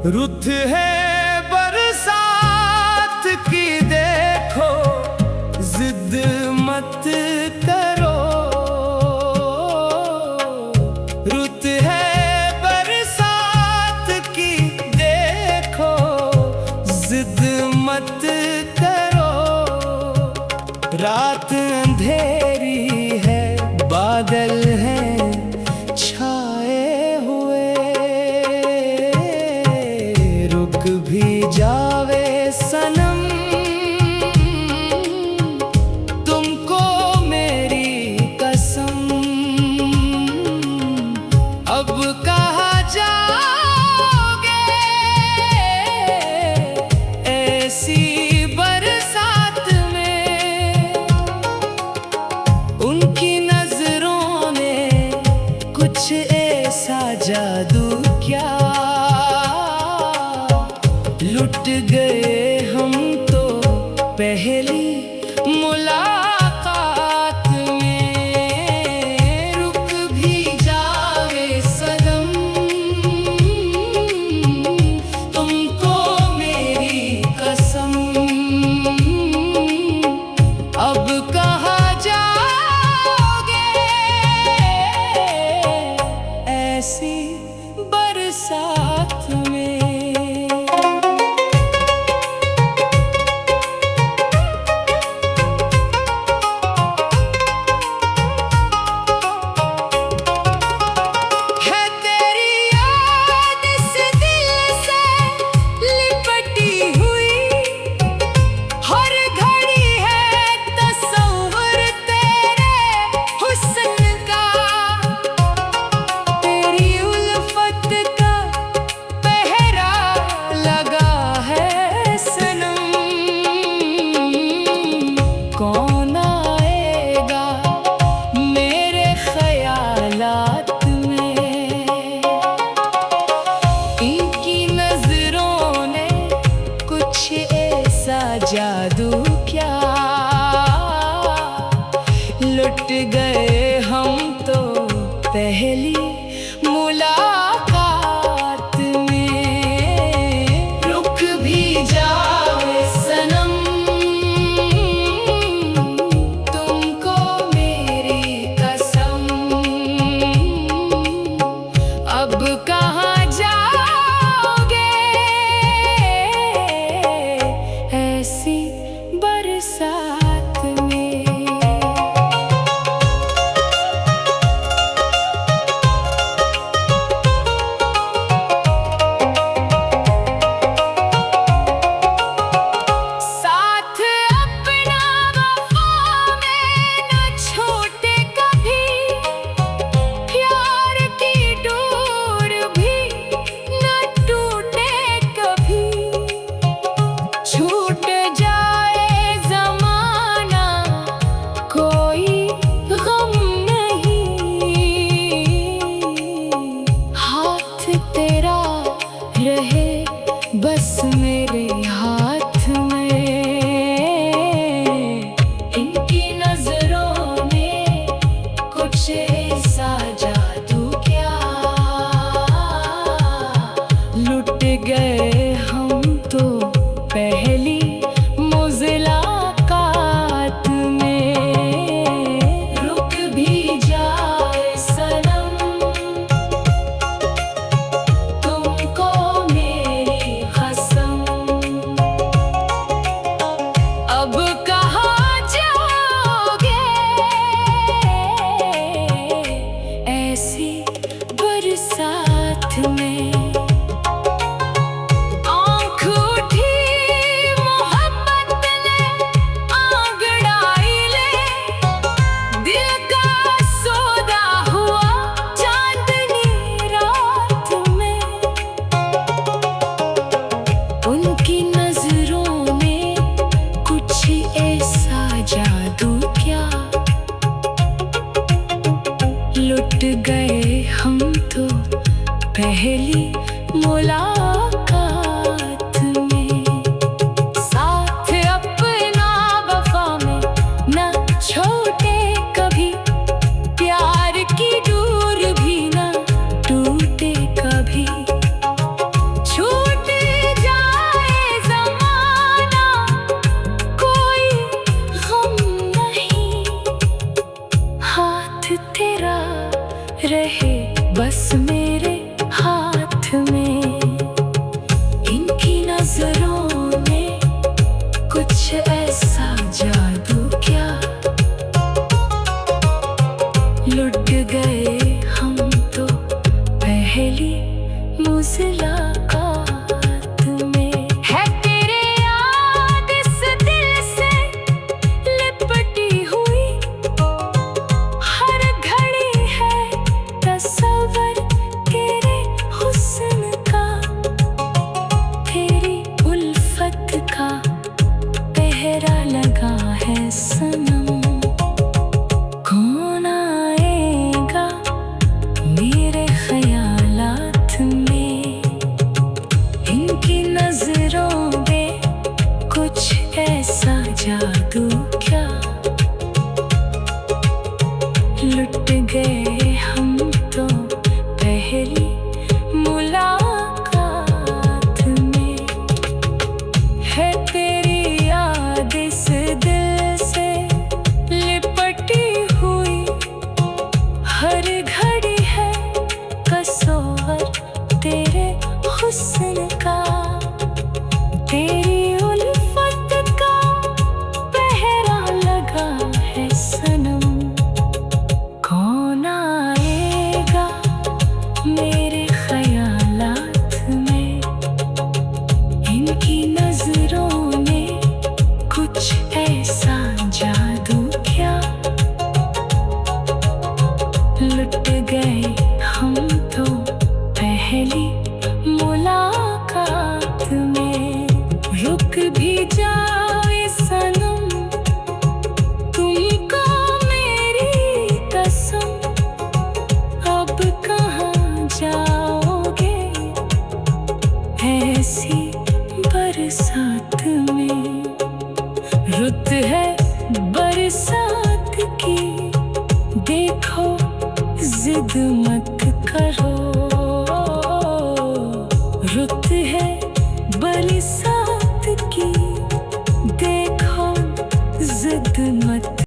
रुत है बरसात की देखो, जिद मत करो। रुत है बरसात की देखो, जिद मत करो। रात अंधेरी है, बादल हैं छाए हुए। रुक भी जावे सनम, तुमको मेरी कसम। अब कहाँ जाओगे ऐसी बरसात में। उनकी नजरों में कुछ ऐसा जादू क्या, लुट गए हम तो पहली मुलाकात में। रुक भी जावे सनम, तुमको मेरी कसम। अब कहाँ जाओगे ऐसी बरसात में। कौन आएगा मेरे ख्यालात में। इनकी नजरों ने कुछ ऐसा जादू क्या, लुट गए हम तो पहली मुलाकात में। रुक भी जावे सनम, तुमको मेरी कसम। अब कहाँ जाओगे ऐसी बरसात में। बस मेरे हाथ में। इनकी नजरों में कुछ ऐसा जादू क्या, लुट गए हम तो पहली मुलाकात में। रुक भी जाए सनम, तुमको अब कहाँ जाओगे ऐसी बरसात में। आँख उठी मोहब्बत ने आंगड़ाई ले, दिल का सौदा हुआ चांदनी रात में। उनकी नजरों में कुछ ऐसा जादू क्या, लुट गए हम तो पहली मुलाकात में। साथ अपना वफा में न छोटे कभी, प्यार की डोर भी न टूटे कभी। छूट रहे बस मेरे हाथ में। इनकी नजरों में कुछ ऐसा जादू क्या, लुट गए हम तो पहली मुलाकात में। है तेरे याद इस दिल से लिपटी हुई, हर घड़ी है तस्वर तेरे हुस्न का। तेरी उल्फत का पहरा लगा है सनम, कौन आएगा मेरे ख्यालात में। इनकी नजरों में कुछ ऐसा जादू क्या, लुट गए हम तो पहली मुलाकात में। है तेरी याद इस दिल से लिपटी हुई, हर घड़ी है कसौर तेरे हुस्न का। तेरी उल्फत का पहरा लगा है सनम, कौन आएगा मेरे ख्यालात में। इनकी नजरों में कुछ ऐसा जादू क्या, लुट गए हम तो पहली मुलाकात में। रुक भी जाए सनम तुमको मेरी कसम, अब कहाँ जाओगे ऐसी बरसात में। रुत है बरसात की, देखो जिद मत करो।